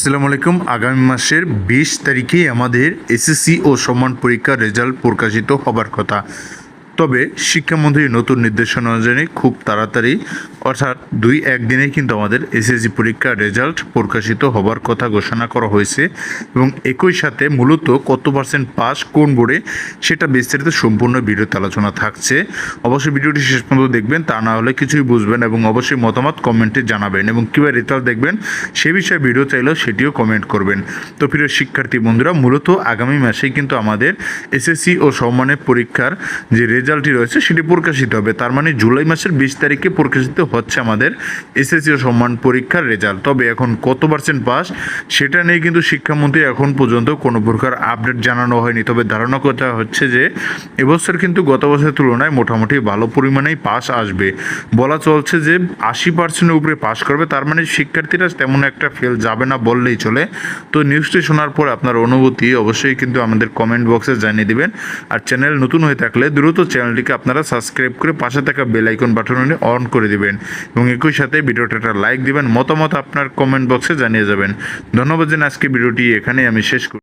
আসসালামু আলাইকুম। আগামী মাসের 20 তারিখেই আমাদের এসএসসি ও সমান পরীক্ষার রেজাল্ট প্রকাশিত হবার কথা। তবে শিক্ষামন্ত্রীর নতুন নির্দেশনা অনুযায়ী খুব তাড়াতাড়ি অর্থাৎ 2-1 দিনেই কিন্তু আমাদের এসএসসি পরীক্ষার রেজাল্ট প্রকাশিত হবার কথা ঘোষণা করা হয়েছে এবং একই সাথে মূলত কত পার্সেন্ট পাস কোন বোর্ডে সেটা বিস্তারিত সম্পূর্ণ ভিডিওতে আলোচনা থাকছে। অবশ্যই ভিডিওটি শেষ পর্যন্ত দেখবেন, তা না হলে কিছুই বুঝবেন এবং অবশ্যই মতামত কমেন্টে জানাবেন এবং কীভাবে রেজাল্ট দেখবেন সে বিষয়ে ভিডিও চাইলেও সেটিও কমেন্ট করবেন। তো প্রিয় শিক্ষার্থী বন্ধুরা, মূলত আগামী মাসেই কিন্তু আমাদের এসএসসি ও সমমানের পরীক্ষার যে রেজাল্টটি রয়েছে সেটি প্রকাশিত হবে। তার মানে জুলাই মাসের 20 তারিখে প্রকাশিত হচ্ছে আমাদের এসএসসি ও সম্মান পরীক্ষার রেজাল্ট। তবে এখন কত পার্সেন্ট পাস সেটা নিয়ে কিন্তু শিক্ষামন্ত্রী এখন পর্যন্ত কোনো প্রকার আপডেট জানানো হয়নি। তবে ধারণা করা হচ্ছে যে এবছর কিন্তু গত বছরের তুলনায় মোটামুটি ভালো পরিমাণেই পাস আসবে। বলা চলছে যে 80%-এর উপরে পাস করবে, তার মানে শিক্ষার্থীরা তেমন একটা ফেল যাবে না বললেই চলে। তো নিউজটি শোনার পর আপনার অনুভূতি অবশ্যই কিন্তু আমাদের কমেন্ট বক্সে জানিয়ে দিবেন। আর চ্যানেল নতুন হয়ে থাকলে দ্রুত চ্যানেলটিকে আপনারা সাবস্ক্রাইব করে পাশে থাকা বেল আইকন বাটনটি অন করে দিবেন এবং একই সাথে ভিডিওটা একটা লাইক দিবেন। মতামত আপনার কমেন্ট বক্সে জানিয়ে যাবেন। ধন্যবাদ জানাই। আজকে ভিডিওটি এখানেই আমি শেষ করি।